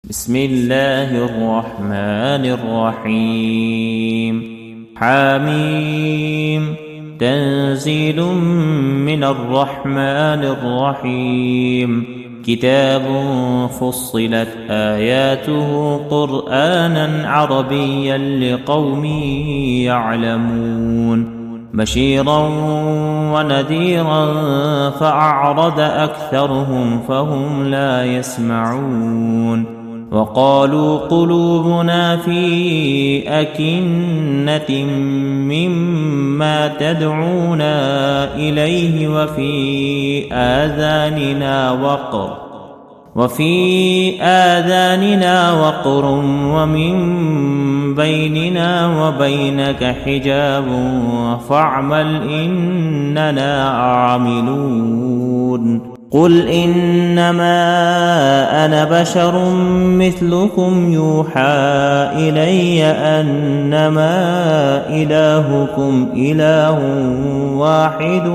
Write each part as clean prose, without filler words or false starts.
بسم الله الرحمن الرحيم. حميم. تنزيل من الرحمن الرحيم. كتاب فصلت آياته قرآنا عربيا لقوم يعلمون بشيرا ونذيرا فأعرض أكثرهم فهم لا يسمعون وقالوا قلوبنا في أكنة مما تدعونا إليه وفي آذاننا وقر ومن بيننا وبينك حجاب فاعمل إننا عاملون قل إنما أنا بشر مثلكم يوحى إلي أنما إلهكم إله واحد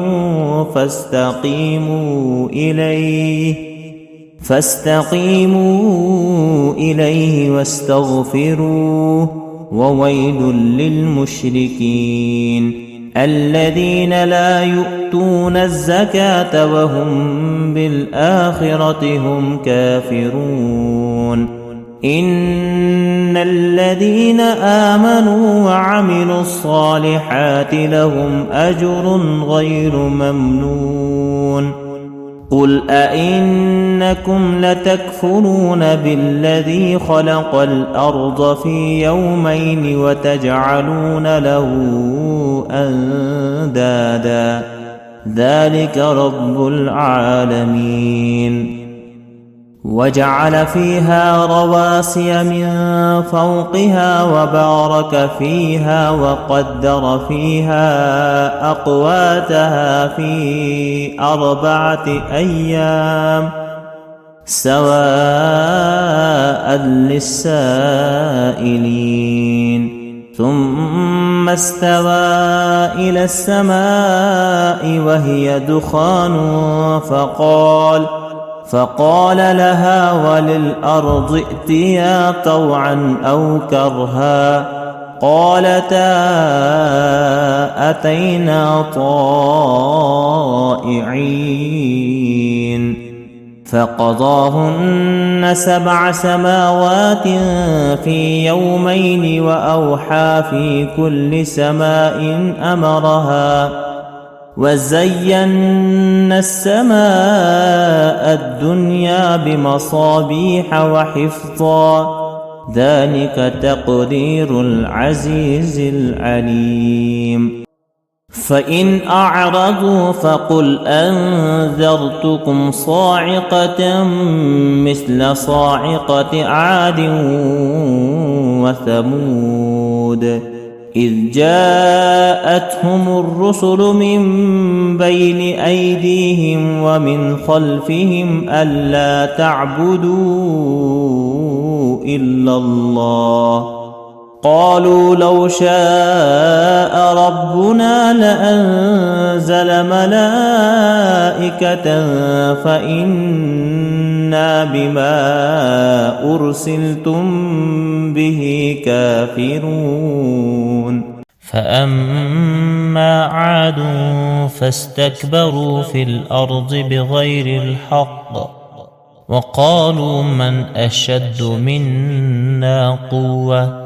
فاستقيموا إليه واستغفروه وويل للمشركين الذين لا يؤتون الزكاة وهم بالآخرة هم كافرون إن الذين آمنوا وعملوا الصالحات لهم أجر غير ممنون قل أئنكم لتكفرون بالذي خلق الأرض في يومين وتجعلون له أندادا ذلك رب العالمين وجعل فيها رواسي من فوقها وبارك فيها وقدر فيها أقواتها في 4 أيام سواء للسائلين ثم استوى إلى السماء وهي دخان فقال لها وللأرض ائتيا طوعا أو كرها قالتا أتينا طائعين فقضاهن 7 سماوات في يومين وأوحى في كل سماء أمرها وزينا السماء الدنيا بمصابيح وحفظا ذلك تقدير العزيز العليم فإن أعرضوا فقل أنذرتكم صاعقة مثل صاعقة عاد وثمود إذ جاءتهم الرسل من بين أيديهم ومن خلفهم ألا تعبدوا إلا الله قالوا لو شاء ربنا لأنزل ملائكة فإنا بما أرسلتم به كافرون فأما عاد فاستكبروا في الأرض بغير الحق وقالوا من أشد منا قوة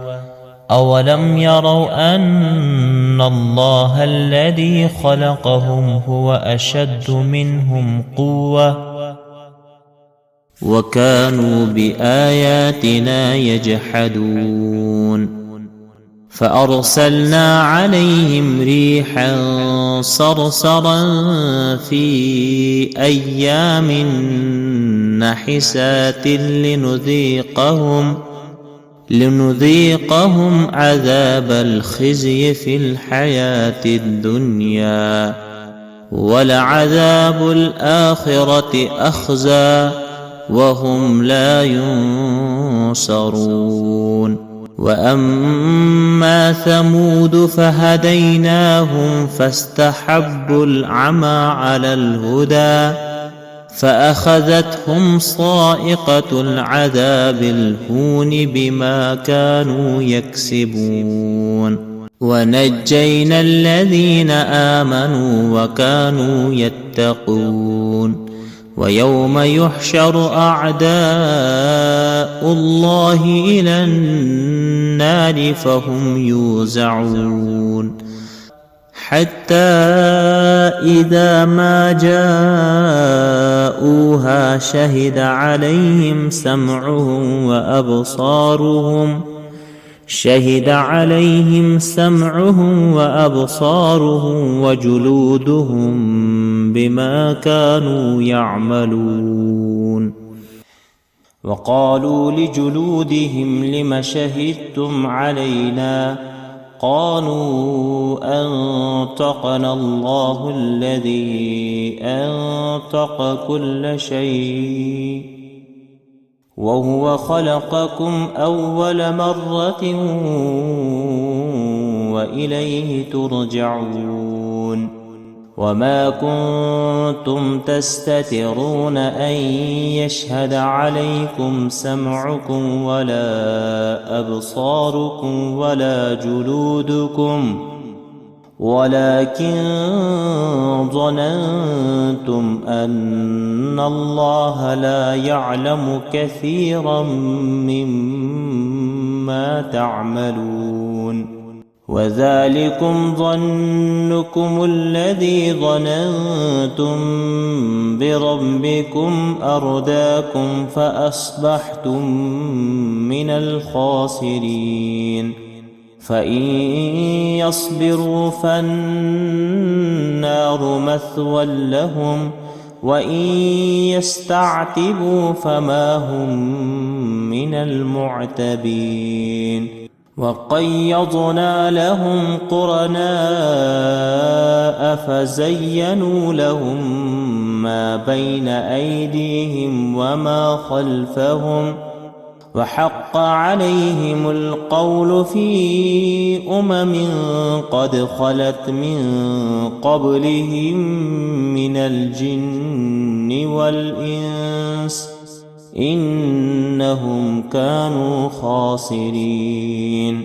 أولم يروا أن الله الذي خلقهم هو أشد منهم قوة وكانوا بآياتنا يجحدون فأرسلنا عليهم ريحا صرصرا في أيام نحسات لنذيقهم عذاب الخزي في الحياة الدنيا ولعذاب الآخرة أخزى وهم لا ينصرون وأما ثمود فهديناهم فاستحبوا العمى على الهدى فأخذتهم صاعقة العذاب الهون بما كانوا يكسبون ونجينا الذين آمنوا وكانوا يتقون ويوم يحشر أعداء الله إلى النار فهم يوزعون حتى إذا ما جاءوها شهد عليهم سمعهم وأبصارهم وجلودهم بما كانوا يعملون وقالوا لجلودهم لم شهدتم علينا قالوا أنطقنا الله الذي أنطق كل شيء وهو خلقكم أول مرة وإليه ترجعون وما كنتم تستترون أن يشهد عليكم سمعكم ولا أبصاركم ولا جلودكم ولكن ظننتم أن الله لا يعلم كثيرا مما تعملون وذلكم ظنكم الذي ظننتم بربكم أرداكم فأصبحتم من الخاسرين فإن يصبروا فالنار مثوى لهم وإن يستعتبوا فما هم من المعتبين وقيضنا لهم قرناء فزينوا لهم ما بين أيديهم وما خلفهم وحق عليهم القول في قد خلت من قبلهم من الجن والإنس إنهم كانوا خاسرين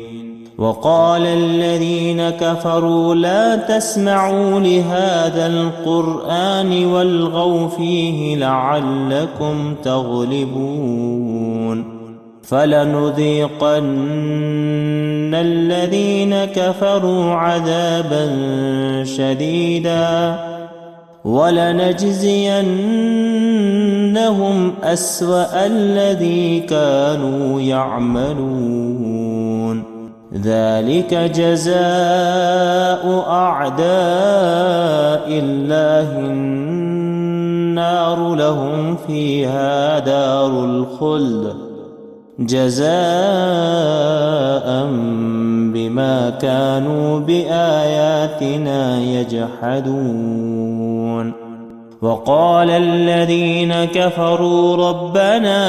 وقال الذين كفروا لا تسمعوا لهذا القرآن والغوا فيه لعلكم تغلبون فلنذيقن الذين كفروا عذابا شديدا ولنجزينهم أسوأ الذي كانوا يعملون ذلك جزاء أعداء الله النار لهم فيها دار الخلد جزاء بما كانوا بآياتنا يجحدون وقال الذين كفروا ربنا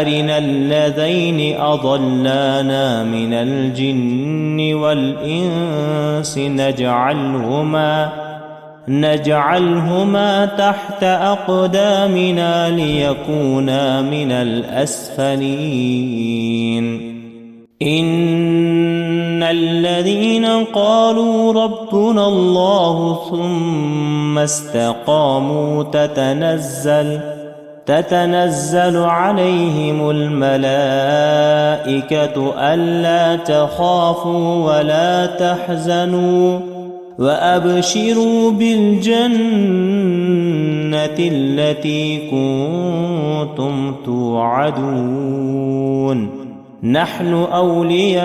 أرنا الذين أضلانا من الجن والإنس نجعلهما تحت أقدامنا ليكونا من الأسفلين إن الذين قالوا ربنا الله ثم استقاموا تتنزل عليهم الملائكة ألا تخافوا ولا تحزنوا وأبشروا بالجنة التي كنتم توعدون نحن أولياؤكم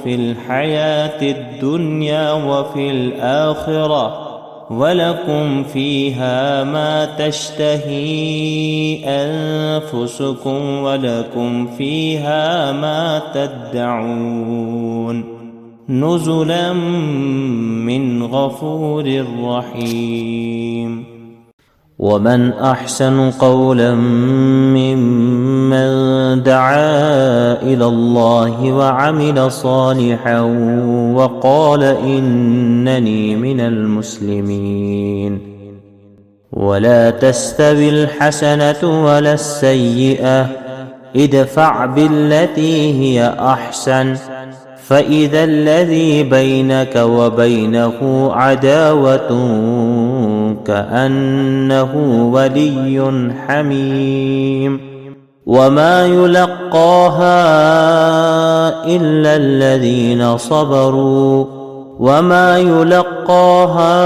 في الحياة الدنيا وفي الآخرة ولكم فيها ما تشتهي أنفسكم ولكم فيها ما تدعون نزلا من غفور رحيم ومن أحسن قولا ممن دعا إلى الله وعمل صالحا وقال إنني من المسلمين ولا تستوي الحسنة ولا السيئة، ادفع بالتي هي أحسن، فإذا الذي بينك وبينه عداوة كأنه ولي حميم. وما يلقاها إلا الذين صبروا وما يلقاها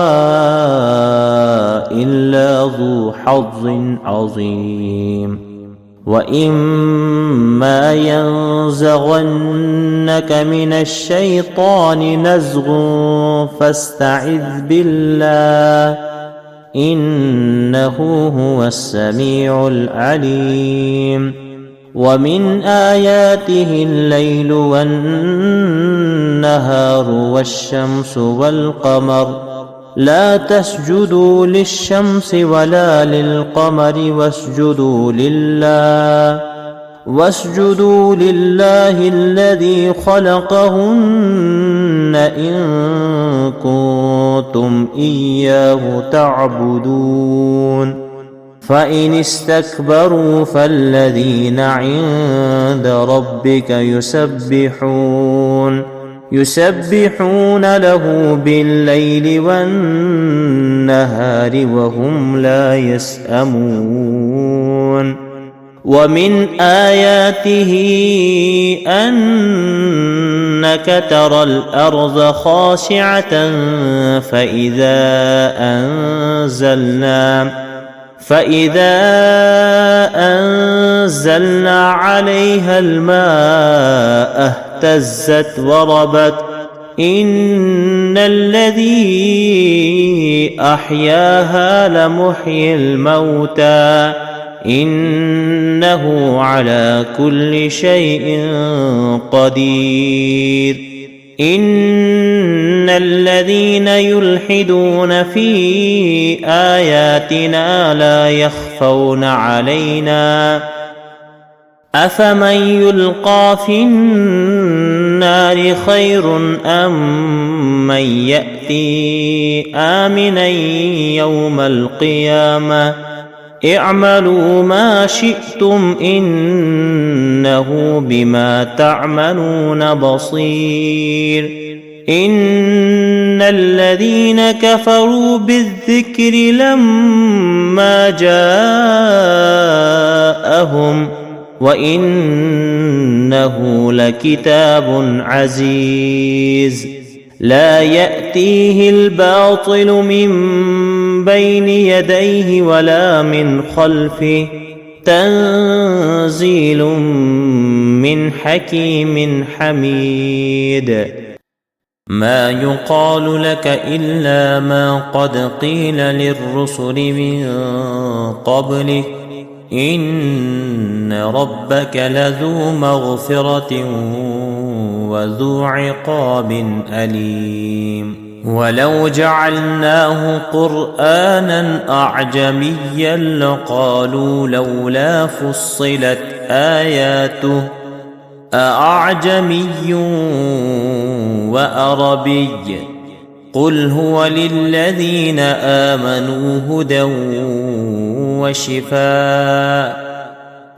إلا ذو حظ عظيم. وإما ينزغنك من الشيطان نزغ فاستعذ بالله إنه هو السميع العليم. ومن آياته الليل والنهار والشمس والقمر، لا تسجدوا للشمس ولا للقمر واسجدوا لله الذي خلقهن إن كنتم إياه تعبدون. فإن استكبروا فالذين عند ربك يسبحون له بالليل والنهار وهم لا يسأمون. ومن آياته أنك ترى الأرض خاشعة فإذا أنزلنا عليها الماء اهتزت وربت. إن الذي أحياها لمحيي الموتى إنه على كل شيء قدير. إن الذين يلحدون في آياتنا لا يخفون علينا أفمن يلقى في النار خير أم من يأتي آمنا يوم القيامة اعملوا ما شئتم إنه بما تعملون بصير. إن الذين كفروا بالذكر لما جاءهم وإنه لكتاب عزيز لا يأتيه الباطل من بين يديه ولا من خلفه تنزيل من حكيم حميد. ما يقال لك إلا ما قد قيل للرسل من قبلك إن ربك لذو مغفرة وذو عقاب أليم. ولو جعلناه قرآنا أعجميا لقالوا لولا فصلت آياته أأعجمي وأربي قل هو للذين آمنوا هدى وشفاء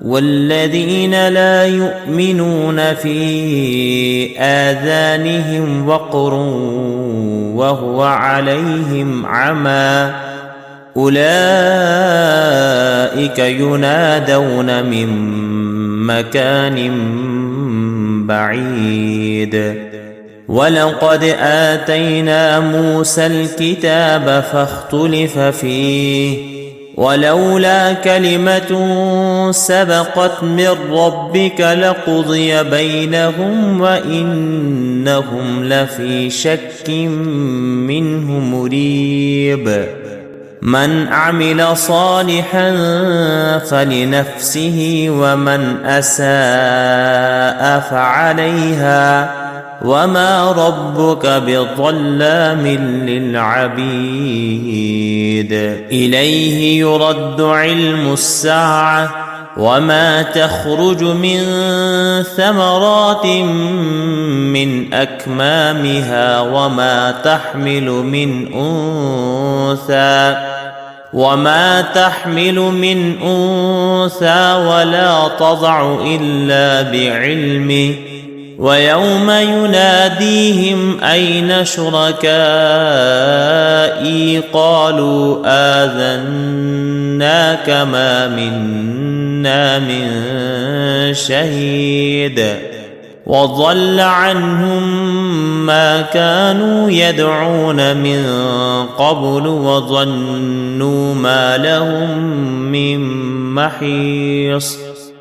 والذين لا يؤمنون في آذانهم وقر وهو عليهم عمى أولئك ينادون من مكان بعيد. ولقد آتينا موسى الكتاب فاختلف فيه ولولا كلمة سبقت من ربك لقضي بينهم وإنهم لفي شك منه مريب. من عمل صالحا فلنفسه ومن أساء فعليها وما ربك بظلام للعبيد. إليه يرد علم الساعة وما تخرج من ثمرات من أكمامها وما تحمل من أنثى وما تحمل من أنثى ولا تضع إلا بعلمه ويوم يناديهم أين شركائي قالوا آذناك ما منا من شهيد وضل عنهم ما كانوا يدعون من قبل وظنوا ما لهم من محيص